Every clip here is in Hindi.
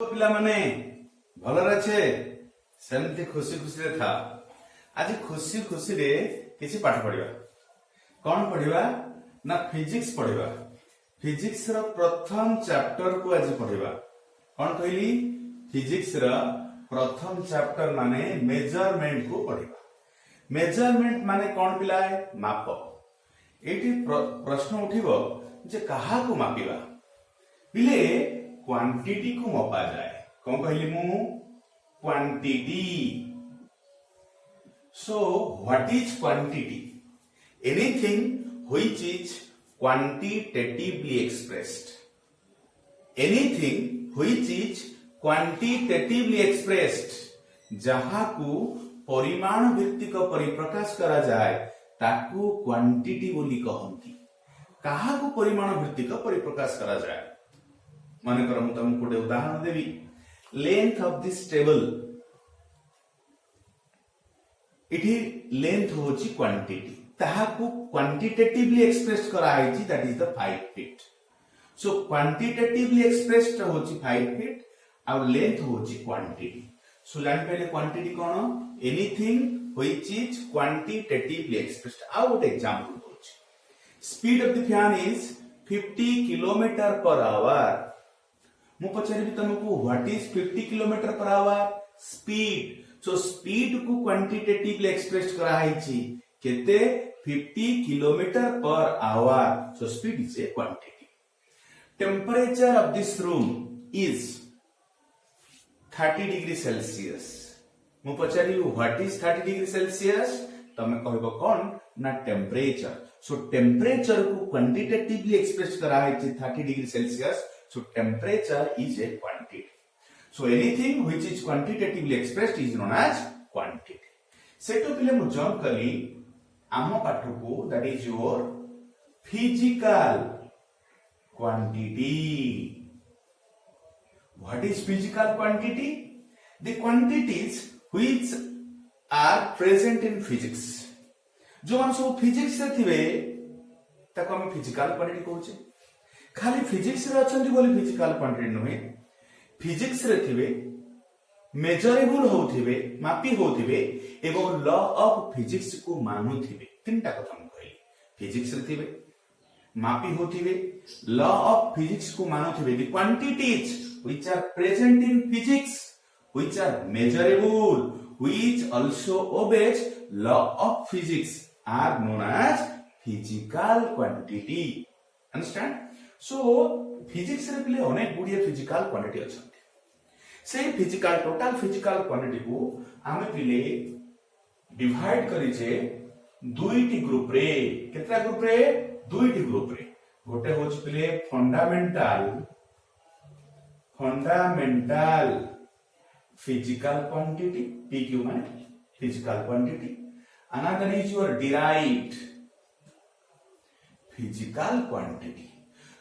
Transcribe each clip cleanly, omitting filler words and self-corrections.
पिला माने भलर अच्छे सेमती खुशी खुशी रे था। आज खुशी खुशी रे किसी पाठ पढ़िबा। कौन पढ़िबा ना फिजिक्स पढ़िबा। फिजिक्स रो प्रथम चैप्टर को आज पढ़िबा। कौन कहली फिजिक्स रो प्रथम चैप्टर माने मेजरमेंट को पढ़िबा। मेजरमेंट माने कौन पिला है माप। एटी प्रश्न उठिबो जे कहा को मापिबा पिले क्वांटिटी को मपा जाए। कौन कहली मु quantity. So what is quantity? Anything which is quantitatively expressed. Anything which is quantitatively expressed जहा को परिमाण भित्तिक परिप्रकाश करा जाए ताकू क्वांटिटी बोली कहंती। कहा को परिमाण भित्तिक परिप्रकाश करा जाए मन कर मु तुमको गोटे उदाहरण देवी। लेंथ ऑफ दिस टेबल इठी लेंथ होची क्वांटिटी ताहाकू क्वांटिटेटिवली एक्सप्रेस करा आइची that is the 5 feet. So quantitatively expressed होची 5 फीट और लेंथ होची क्वांटिटी। सो जान पहले क्वांटिटी कोन anything which is quantitatively expressed. आउ गोटे एग्जांपल दोची। Speed of the fan is 50 kilometre per hour. मु पचारि तुमको what is 50 kilometre per hour speed. So speed को क्वांटिटेटिवली एक्सप्रेस करा आइची केते 50 kilometre per hour. So speed is a quantity. Temperature of this room is 30 degree Celsius. मु पचारि व्हाट इज 30 डिग्री सेल्सियस तमे कहबो कोन ना टेम्परेचर। सो टेम्परेचर को क्वांटिटेटिवली एक्सप्रेस करा आइची 30 degree Celsius. So temperature is a quantity. So anything which is quantitatively expressed is known as quantity. सेटो पिले मु जंप कली आम पाठ को that is your physical quantity. What is physical quantity? The quantities which are present in physics. जो मान सब फिजिक्स रे थिबे ताको हम फिजिकल क्वांटिटी कहूचे। खाली फिजिक्स रे अछंती बोली फिजिकल क्वांटिटी नहे। फिजिक्स रे थिबे मेजरेबल होथिबे मापी होथिबे एवं लॉ ऑफ फिजिक्स को मानुथिबे। तीनटा कथा हम कहली। फिजिक्स रे थिबे मापी होथिबे लॉ ऑफ फिजिक्स को मानुथिबे। The quantities which are present in physics which are measurable which also obeys law of physics are known as physical quantity. Understand? So physics रे पिले अनेक गुडिया फिजिकल क्वांटिटी अछंती। से फिजिकल टोटल फिजिकल क्वांटिटी को आमे पिले डिवाइड करिजे दुईटी ग्रुप रे। केतरा ग्रुप रे? दुईटी ग्रुप रे। गोटे होच पिले फंडामेंटल फिजिकल क्वांटिटी पीक्यू माने physical quantity. Another is your derived physical quantity.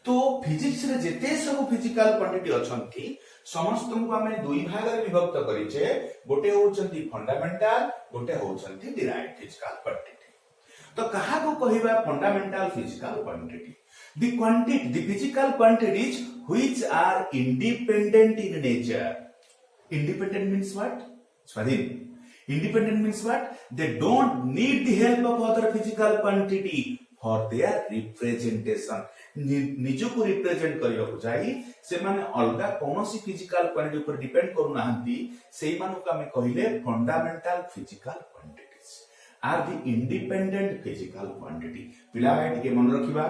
तो फिजिक्स रे जेते सब फिजिकल क्वांटिटी अछंती समस्त को हमें दुई भाग रे विभक्त करिचे। गोटे होचंती फंडामेंटल गोटे होचंती डिराइव्ड फिजिकल क्वांटिटी। तो कहा को कहिबा fundamental physical quantity? The physical quantities which are independent in nature. Independent means what? स्वाधीन। Independent means what? They don't need the help of other physical quantity for their representation. निजो को रिप्रेजेंट करियो को जाई से माने अलगा कोनोसी फिजिकल क्वांटिटी ऊपर डिपेंड करू नाहंती। सेही मानु का में कहिले fundamental physical quantities are the independent physical quantity. पिला के मन रखिबा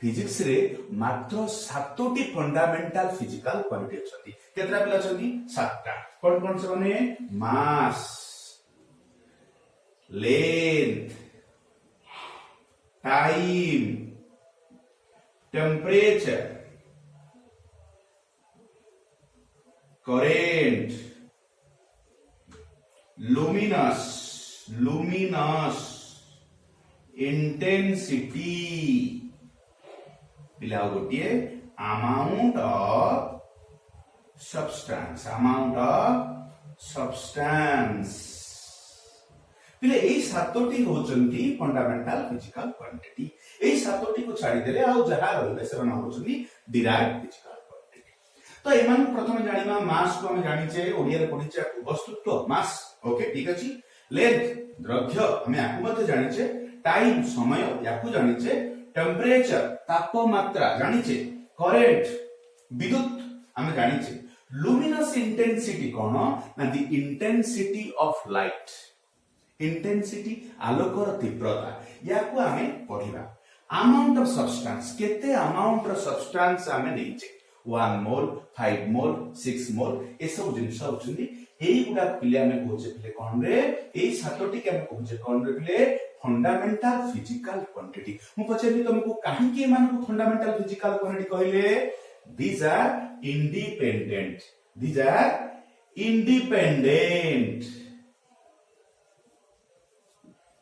फिजिक्स रे मात्र 7टी फंडामेंटल फिजिकल क्वांटिटी अछंती। केतरा पिला अछंती? 7टा। कोन कोन से माने? मास, length, time, temperature, current, luminous, intensity, पिला गोटिए amount of substance। पिले एई सातोटी होचंती फंडामेंटल फिजिकल क्वांटिटी। एई सातोटी को छाड़ी देले आउ जहा रहबे सेना होचंती डिराइव्ड फिजिकल क्वांटिटी। तो एमान प्रथम जानिबा मास को हम जानिचे ओडिया रे पढिचे वस्तुत्व मास ओके ठीक अछि लेंथ द्रव्य हम याकू मते जानिचे टाइम समय याकू जानिचे टेम्परेचर तापमात्रा जानिचे करेंट विद्युत हम जानिचे लुमिनस इंटेंसिटी कोन ना the intensity of light intensity आलोकर तीव्रता याकू हमें पढिबा अमाउंट ऑफ सब्सटेंस केते अमाउंट ऑफ सब्सटेंस हमें नैचे 1 मोल 5 मोल 6 मोल ए सब जिंस होचंदी एई गुडा पिले हमें कहूचे पिले कोन रे एई सातोटी के हमें कहूचे कोन रे पिले फंडामेंटल फिजिकल क्वांटिटी मु पछेली तुमको काहे के मान को फंडामेंटल फिजिकल क्वांटिटी कहले these are independent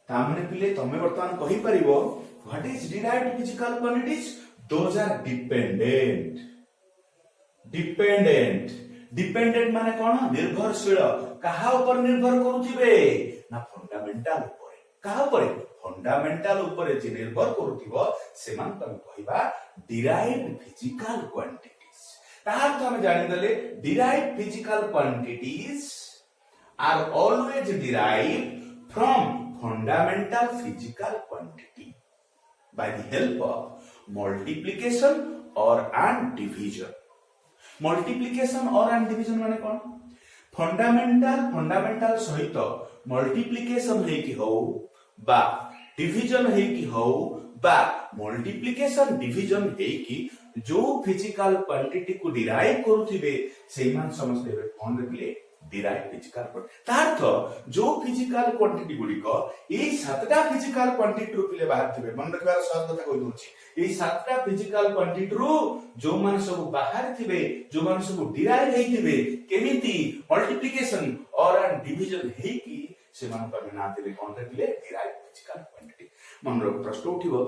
तामने पिले तमे वर्तमान कहि परिबो what is derived physical quantities those are dependent माने कोन निर्भरशील कहा ऊपर निर्भर करूथिबे ना फंडामेंटल ऊपर कहा ऊपर फंडामेंटल ऊपर जे निर्भर करूथिबो सेमान तमे कहिबा डिराइव्ड फिजिकल क्वांटिटीज तार तो हम जानि दले derived physical quantities are always derived from fundamental physical quantity by the help of multiplication or and division. Multiplication or and division माने कौन फंडामेंटल सहित मल्टीप्लिकेशन है कि हो बा डिविजन है कि हो बा मल्टीप्लिकेशन डिविजन है कि जो फिजिकल क्वांटिटी को डिराइव करूथिबे सेमान समस्त कौन रखले डिराइव फिजिकल क्वांटिटी तार्थ जो फिजिकल क्वांटिटी गुडी को ए सातटा फिजिकल क्वांटिटी रु पिले बाहर थिबे मन रखबार सब कथा कहि दोछि ए सातटा फिजिकल क्वांटिटी रु जो मान सब बाहर थिबे जो मान सब डिराइव हेथिबे केमिति मल्टीप्लिकेशन और डिवीजन हे कि से मान पर ना देले कोन रखले डिराइव फिजिकल क्वांटिटी मन रो प्रश्न उठिबो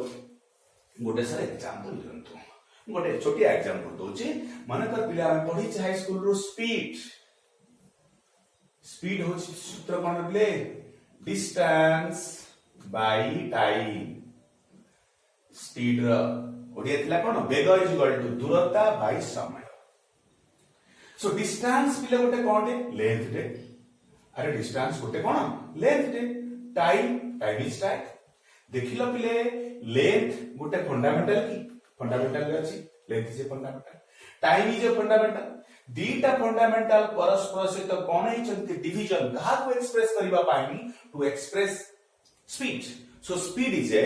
गोटे सर एग्जांपल दियंतु गोटे छोटिया एग्जांपल दोछि मन कर पिले हम पढि हाई स्कूल रो स्पीड हो सूत्र कौन रखले डिस्टेंस बाय टाइम स्पीड रो ओडिया थिला कोन वेग इज इक्वल टू दूरता बाय समय सो डिस्टेंस पिले गोटे कोन लेंथ दे अरे डिस्टेंस गोटे कोन लेंथ दे टाइम इज टाइम देखिलो पिले लेंथ गोटे फंडामेंटल अछि length is fundamental time is fundamental दीटा फंडामेंटल परस्पर सहित कोन हेचंती डिवीजन कहा को एक्सप्रेस करबा पाइनी to express speed so speed is a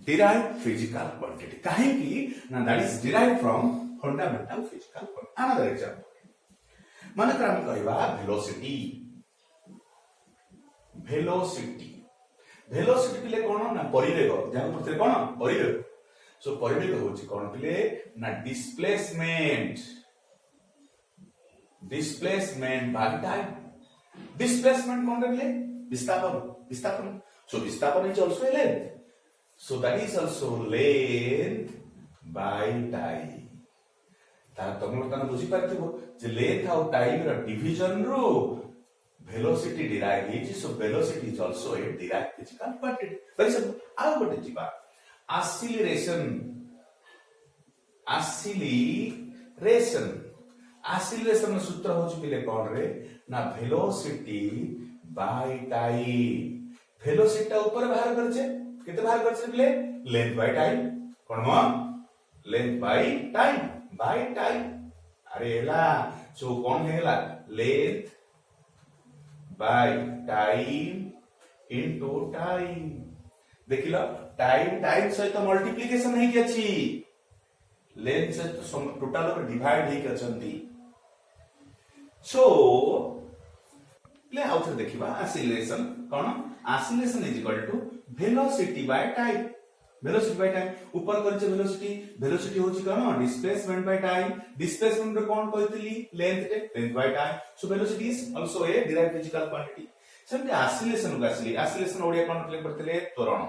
derived physical quantity काहे कि ना that is derived from fundamental physical quantity another example माने हम कहबा वेलोसिटी पिले कोन ना परिवेग जाको पथरे कोन परिवेग सो परिवेग होची कोन पिले ना डिस्प्लेसमेंट बाय टाइम डिस्प्लेसमेंट कौन रखले विस्थापन so विस्थापन is also a length so that is also length by time तार तमो तन बुझी पारथिबो जे लेंथ और टाइम रो डिवीजन रो वेलोसिटी डिराइव हिज so velocity is also a derived physical quantity very simple आ गोटे जीवा एक्सीलरेशन सूत्र होची पिले कोन रे ना वेलोसिटी बाय टाइम वेलोसिटी ऊपर बाहर करछे केते बाहर करछे पिले लेंथ बाय टाइम कोन म लेंथ बाय टाइम अरे एला सो कोन हेला length by time into time देखिलो टाइम सहित मल्टीप्लिकेशन हे कि अछि लेंथ सहित टोटल डिवाइड हे कि अछंती सो ले आउथर देखिबा एक्सीलरेशन कोन acceleration is equal to velocity by time ऊपर करछे वेलोसिटी होची कोन डिस्प्लेसमेंट बाय टाइम रे कोन कहतिली length by time so velocity is also a derived physical quantity सेमते एक्सीलरेशन ओडिया कोन क्लिक करतले त्वरण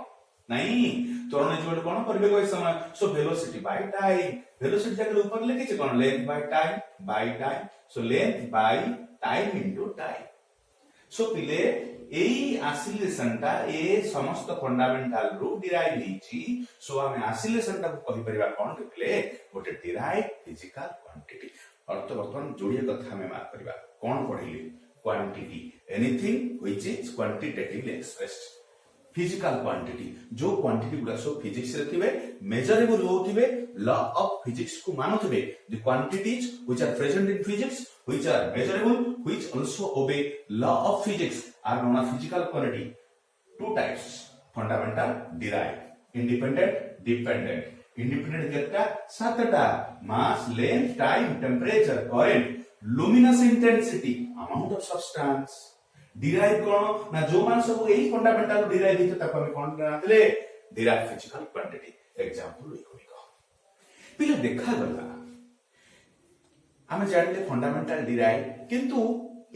नहीं त्वरण इज इक्वल कोन परिवेग समय so velocity by time velocity जगह ऊपर लिखे छे कोन length by time so length by time into time so पिले एई एक्सीलरेशन ता ए समस्त फंडामेंटल रो डिराइव हिची सो हम एक्सीलरेशन ता कहि परिबा कोन पिले गोटे डिराइव फिजिकल क्वांटिटी अर्थ बर्तमान जोड़िए कथा में मार्क करबा कोन पढिले quantity anything which is quantitatively expressed physical quantity जो क्वांटिटी गुडा सब फिजिक्स रे थिबे मेजरेबल होथिबे लॉ ऑफ फिजिक्स को मानुथिबे the quantities which are present in physics which are measurable which also obey law of physics are known as physical quantity two types fundamental derive independent dependent independent केतना सातटा mass length time temperature current luminous intensity amount of substance derive कोन ना जो मान सब एही फंडामेंटल डिराइव हित ताको हम कोन करथले डिराइव फिजिकल क्वांटिटी एग्जांपल लिखो पिले देखा गला हम जानले फंडामेंटल डिराइव किंतु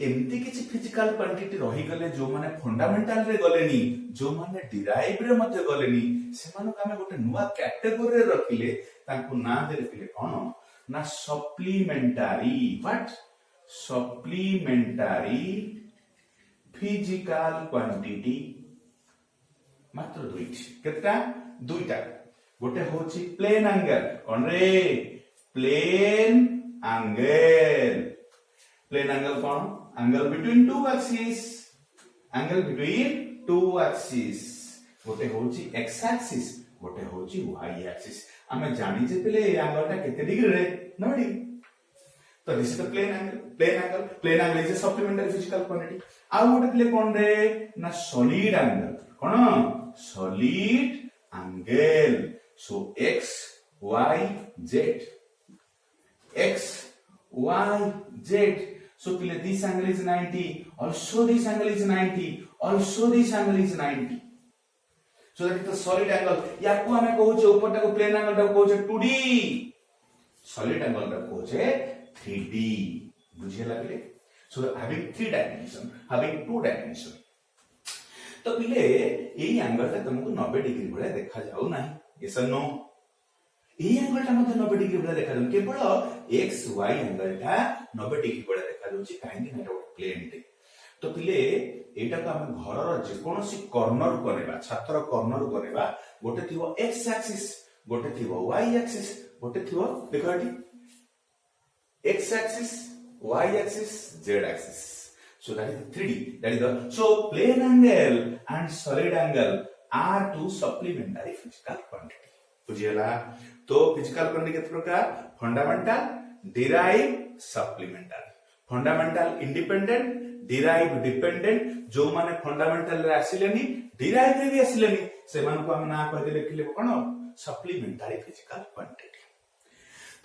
एमती किछि फिजिकल क्वांटिटी रही गले जो माने फंडामेंटल रे गलेनी जो माने डिराइव रे मते गलेनी से मानो हम गोटे नुवा कैटेगरी रे रखिले ताको ना देले पिले कोन ना supplementary what supplementary physical quantity मात्र दुईटा गोटे होची प्लेन एंगल कोन रे प्लेन एंगल कोन एंगल बिटवीन टू एक्सिस गोटे होची एक्स एक्सिस गोटे होची वाई एक्सिस हमें जानी जे पले एंगल ता केते डिग्री रे 90 डिग्री तो this is the plane angle is a supplementary physical quantity आ गोटे पले कोन रे ना सॉलिड एंगल कोन solid angle so x y z so pile this angle is 90 also this angle is 90 also this angle is 90 so that is the solid angle याको हमें कहूचे ऊपर टाको प्लेन एंगल टाको कहूचे 2D solid angle टाको कहूचे 3D बुझे लागले so having 3 dimension having 2 dimension तो पिले एई एंगल ता तुमको 90 डिग्री भले देखा जाऊ नाही यस नो एई एंगल ता मते 90 डिग्री भले देखा जाऊ केवल एक्स वाई एंगल ता 90 डिग्री भले देखा जाऊ काहे कि एटा प्लेन टे तो पिले एटा को हम घर रो जे कोनोसी कॉर्नर करेबा छात्र कॉर्नर करेबा गोटे थिवो एक्स एक्सिस गोटे थिवो वाई एक्सिस गोटे थिवो देखो एटी x axis y axis z axis so that is 3D that is the so plane angle and solid angle are two supplementary physical quantity बुझियला तो फिजिकल क्वांटिटी के प्रकार fundamental derive supplemental fundamental independent derive dependent जो माने फंडामेंटल रे आसिलेनी डिराइव रे भी आसिलेनी से मान को हम ना कहते लिखले कोन सप्लीमेंटरी फिजिकल क्वांटिटी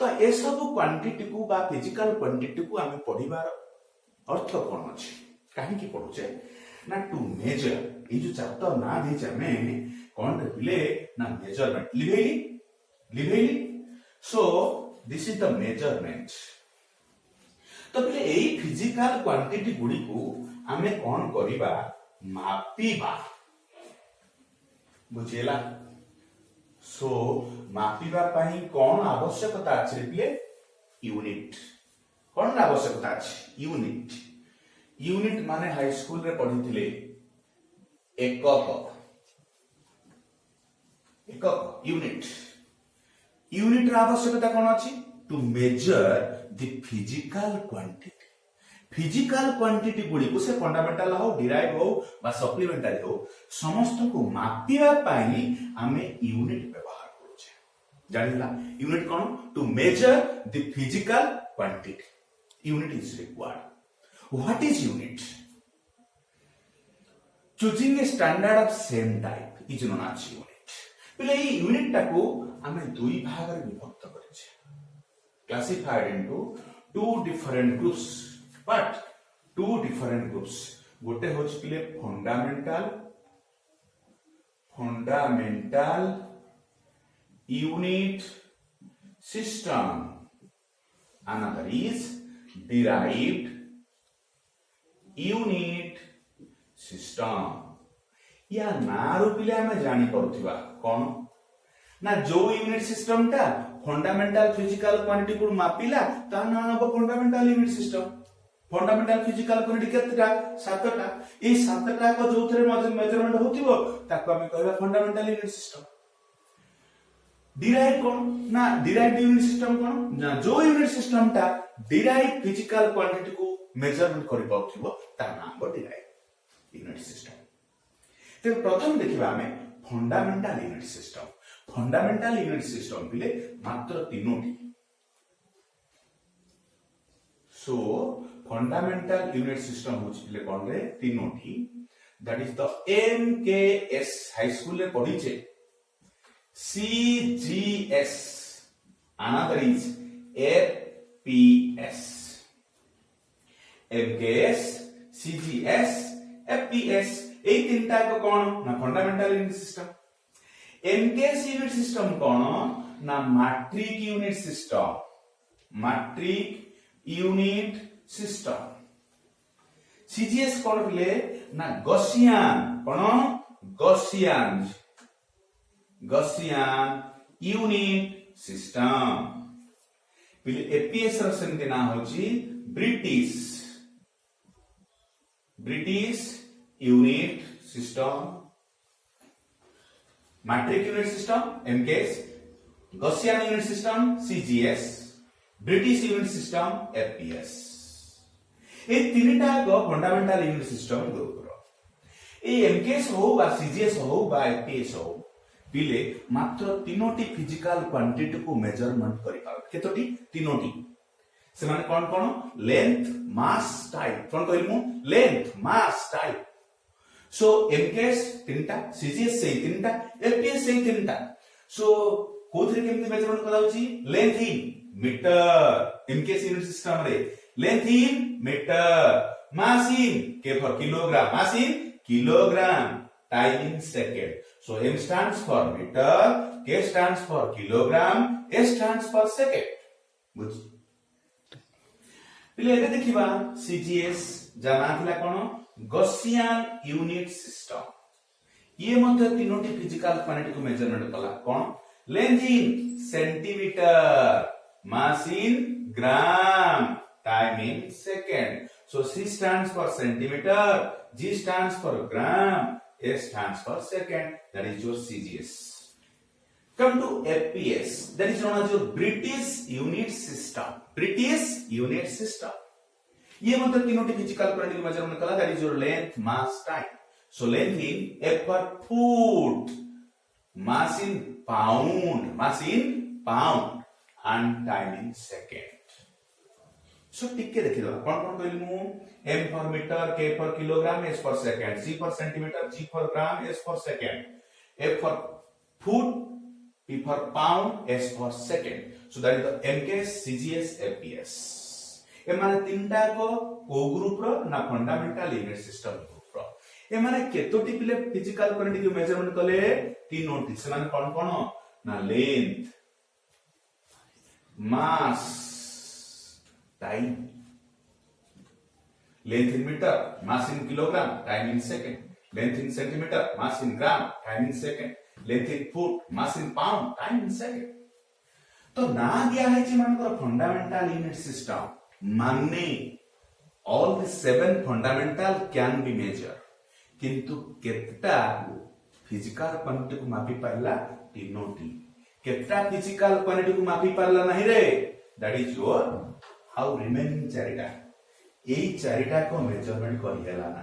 तो ए सब क्वांटिटी को बा फिजिकल क्वांटिटी को हम पढिबार अर्थ कोन अछि काहे की पढुचे ना टू मेजर ए जो चैप्टर ना देचे हमें कोन रिले ना मेजरमेंट लिवेली so this is the measurement तो पहले एई फिजिकल क्वांटिटी गुडी को हमें कोन करिबा मापीबा बुझेला सो मापीबा पई कोन आवश्यकता अछि रिले यूनिट कोन आवश्यकता अछि यूनिट माने हाई स्कूल रे पढिथिले एकक यूनिट रा आवश्यकता कोन अछि to measure the physical quantity गुडी को से फंडामेंटल हो डिराइव हो बा सप्लीमेंटरी हो समस्त को मापिबा पई हमें यूनिट व्यवहार करू छे जानिला यूनिट कोन to measure the physical quantity unit is required What is unit? Choosing a standard of same type is known as unit. पहले ये यूनिट टाको हमें दुई भाग रे विभक्त करिছে classified into two different groups गोटे होछ पहले fundamental unit system another is derived unit system या नारू पिले हमें जानी पड़ुथिबा कोन ना जो यूनिट सिस्टम ता फंडामेंटल फिजिकल क्वांटिटी को मापिला ता ना अब fundamental unit system fundamental physical quantity केतटा सातटा ए सातटा को जोथरे मेजरमेंट होथिबो ताको हम कहबा फंडामेंटल यूनिट सिस्टम डिराइव कौन ना डिराइव यूनिट सिस्टम कौन ना जो यूनिट सिस्टम टा डिराइव फिजिकल क्वांटिटी को मेजरमेंट करि पाउथिबो ता नाम डिराइव यूनिट सिस्टम। तो प्रथम देखिबा हमें fundamental unit system. Fundamental unit system बिले मात्र तीनोटी। सो फंडामेंटल यूनिट सिस्टम होछि बिले कोन रे तीनोटी। That is the MKS high school रे पढिचे CGS, another is FPS. MKS, CGS, FPS এই তিনটা को कौन ना fundamental unit system. MKS unit system कौन ना metric unit system. Metric unit system. CGS कौन बोले ना गॉसियन कौन गॉसियन Gaussian unit system। पिले एपीएस ର ସେମିତି ନା ହେଉଛି British unit system. Metric unit system MKS, Gaussian unit system CGS, British unit system APS. ए तीनटा को फंडामेंटल यूनिट सिस्टम ग्रुप रो। ए एमकेएस हो बा सीजीएस हो बा एपीएस हो पिले मात्र तीनोटी फिजिकल क्वांटिटी को मेजरमेंट करि पार। केतोटी तीनोटी। से माने कोन कोन लेंथ मास टाइप। कोन कहलमु लेंथ मास टाइप। सो एमकेएस तीनटा, सीजीएस से तीनटा, एपीएस से तीनटा। सो कोथरे केमति मेजरमेंट कराउची length in metre. MKS unit system रे length in metre, mass in K for kilogram, mass in kilogram, time in second. So M stands for meter, K stands for kilogram, S stands for second। बुझ पिले एबे देखिबा CGS जाना थिला कोन गॉसियन यूनिट सिस्टम। ये मध्य तीनोटी फिजिकल क्वांटिटी को मेजरमेंट कला कोन length in centimetre, mass in gram, time in second. So C stands for centimeter, G stands for gram, S stands for second, that is your CGS। Come to FPS, that is known as your British unit system। British unit system। ये मतलब तीनोटी फिजिकल क्वांटिटी को मेजरमेंट कला, that is your length, mass, time। So length in F for foot, mass in pound, and time in second। So टिके देखि दो कोन कोन कहलमु m for metre, k for kilogram, s for second, c for centimetre, g for gram, s for second, f for foot, p for pound, s for second. So that is the mks, cgs, fps। ए माने तीनटा को ग्रुप रो ना फंडामेंटल यूनिट सिस्टम ग्रुप रो। ए माने केतोटी पिले फिजिकल क्वांटिटी को मेजरमेंट कले तीनोटी। से माने कोन कोन ना length, mass, time. Length in metre, mass in kilogram, time in second. Length in centimetre, mass in gram, time in second. Length in foot, mass in pound, time in second. तो ना दिया है जे मानकर फंडामेंटल यूनिट सिस्टम माने all the 7 fundamental can be measure. किंतु केतटा फिजिकल क्वांटिटी को मापी पाइला तीनोटी। केतटा फिजिकल क्वांटिटी को मापी पाइला नहीं रे, that is your how remaining चारिटा। एई चारिटा को मेजरमेंट करि हेला ना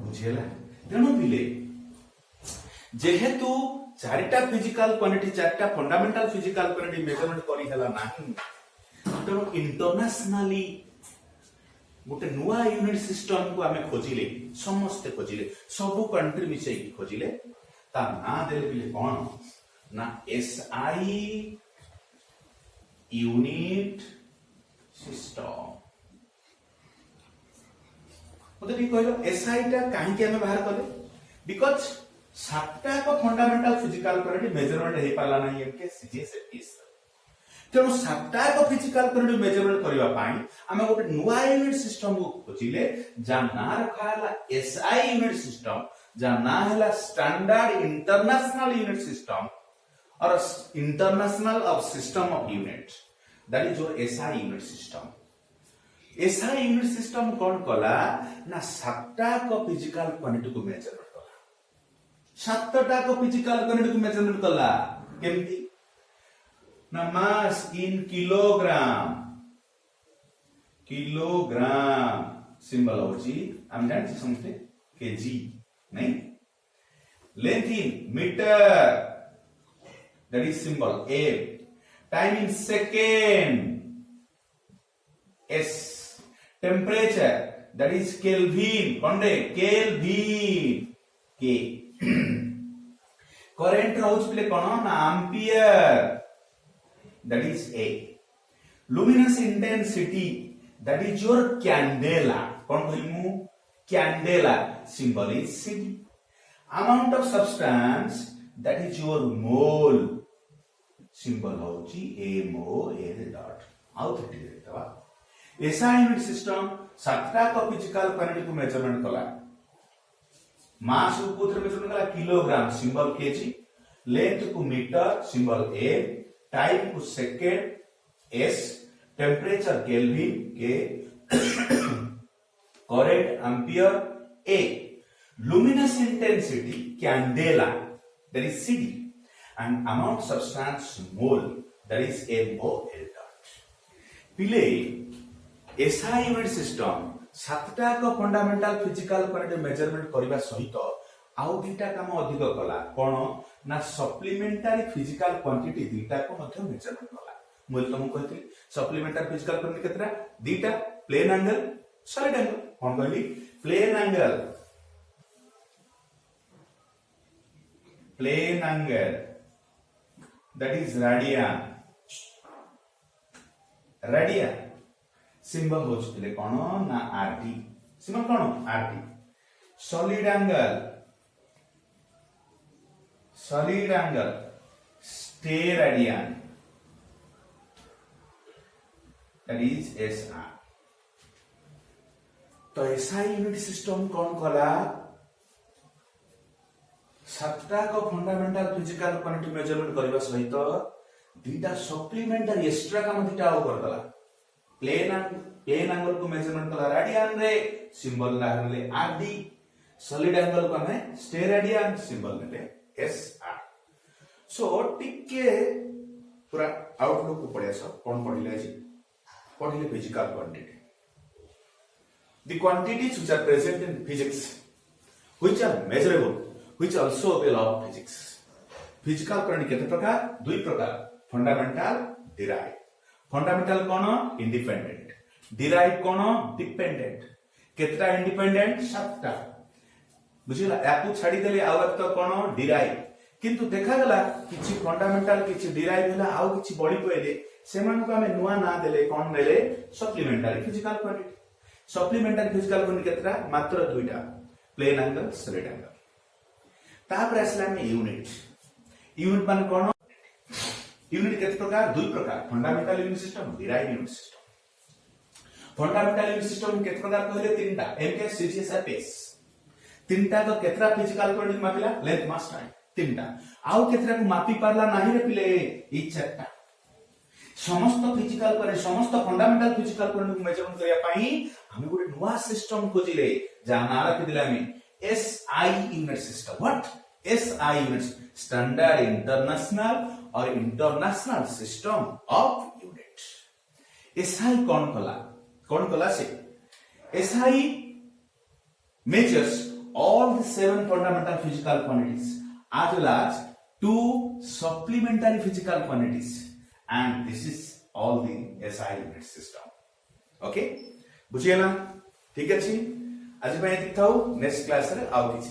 बुझेला। तेणु पिले जेहेतु चारिटा फिजिकल क्वांटिटी, चारिटा फंडामेंटल फिजिकल क्वांटिटी मेजरमेंट करि हेला नाही, तेणु इंटरनेशनली गोटे नुआ यूनिट सिस्टम को आमे खोजिले, समस्त खोजिले, सब कंट्री मिसे खोजिले। ता ना देले पिले कोन ना एसआई यूनिट सिस्टम। मते ठीक कहलो एसआई टा काहे के हमें बाहर करले? बिकॉज़ सातटा को फंडामेंटल फिजिकल क्वांटिटी मेजरमेंट हे पाला नाही एमके सीजीएस एपीएस। तेणु सातटा को फिजिकल क्वांटिटी मेजरमेंट करबा पाई हमें गोटे नुआ यूनिट सिस्टम को खोजिले जा ना रखाला एसआई यूनिट सिस्टम, जा ना हला स्टैंडर्ड इंटरनेशनल यूनिट सिस्टम और international of system of unit, that is your SI unit system. SI unit system कौन कला ना सातटा को फिजिकल क्वांटिटी को मेजरमेंट कला। सातटा को फिजिकल क्वांटिटी को मेजरमेंट कला केमती ना मास इन किलोग्राम सिंबल होची हम जानते समझते केजी नहीं length in metre that is symbol A time in second S temperature that is kelvin कोंडे केल्विन के करंट रहउछ प्ले कोन ना ampere that is A luminous intensity that is your candela kon kहिमु candela symbol is cd amount of substance that is your mole symbol होची mole dot आउ थेटी देखतवा ऐसा यूनिट सिस्टम सातटा को फिजिकल क्वांटिटी को मेजरमेंट कला मास को कोथरे मेजरमेंट कला किलोग्राम सिंबल केजी लेंथ को मीटर सिंबल ए टाइम को second S temperature kelvin K current ampere A luminous intensity candela that is cd and amount substance mole that is mol dot पिले एसआई यूनिट सिस्टम सातटा को फंडामेंटल फिजिकल क्वांटिटी मेजरमेंट करबा सहित आउ दुटा काम अधिक कला कोन ना सप्लीमेंटरी फिजिकल क्वांटिटी दुटा को मध्य मेजरमेंट कला मुझे तुमको कहती सप्लीमेंटरी फिजिकल क्वांटिटी केतरा दुटा प्लेन एंगल सॉलिड एंगल कोन कहली plane angle that is radian symbol होचले कोन ना आरटी सिंबल कोन RT solid angle steradian that is SR तो SI यूनिट सिस्टम कौन कला सातटा को फंडामेंटल फिजिकल क्वांटिटी मेजरमेंट करबा सहित दुटा सप्लीमेंटरी एक्स्ट्रा काम दुटा आउ करदला प्लेन एंगल को मेजरमेंट कला रेडियन रे सिंबल लागले आरडी सॉलिड एंगल को हमें स्टे रेडियन सिंबल नेले SR सो टिके पूरा आउटलुक को पढिया सब कोन पढिले जी पढ़िले physical quantity the quantities which are present in physics which are measurable which also avail of physics physical quantity केते प्रकार दुई प्रकार फंडामेंटल डिराइव फंडामेंटल कोन इंडिपेंडेंट डिराइव कोन डिपेंडेंट केतरा इंडिपेंडेंट सातटा बुझिला याकू छाडी देले आउ तो कोन डिराइव किंतु देखा गला किछि फंडामेंटल किछि डिराइव होला आउ किछि बॉडी पहिले सेमान को हमें नुआ ना देले कोन देले supplementary physical quantity supplementary physical quantity केतरा मात्र दुईटा प्लेन एंगल सॉलिड एंगल तापर असला में यूनिट मान कोन यूनिट केते प्रकार दुई प्रकार fundamental unit system derive unit system fundamental unit system केते प्रकार कहले तीनटा एमके सीजीएस एपीएस तीनटा तो केतरा फिजिकल क्वांटिटी मापिला लेंथ मास टाइम तीनटा आउ केतरा को मापी पारला नाही रे पिले ई चारटा समस्त फिजिकल पर समस्त फंडामेंटल फिजिकल क्वांटिटी मेजरमेंट करिया पाई हम गोटे नुवा सिस्टम खोजिले जा ना रखि दिला हम SI unit system what SI unit standard international system of unit SI कौन कला से SI measures all the 7 fundamental physical quantities as well as 2 supplementary physical quantities and this is all the SI unit system. Okay? बुझिएला ठीक अछि आज ପାଇଁ ଏତିକି ଥାଉ ନେକ୍ସଟ କ୍ଲାସ ରେ ଆଉ କିଛି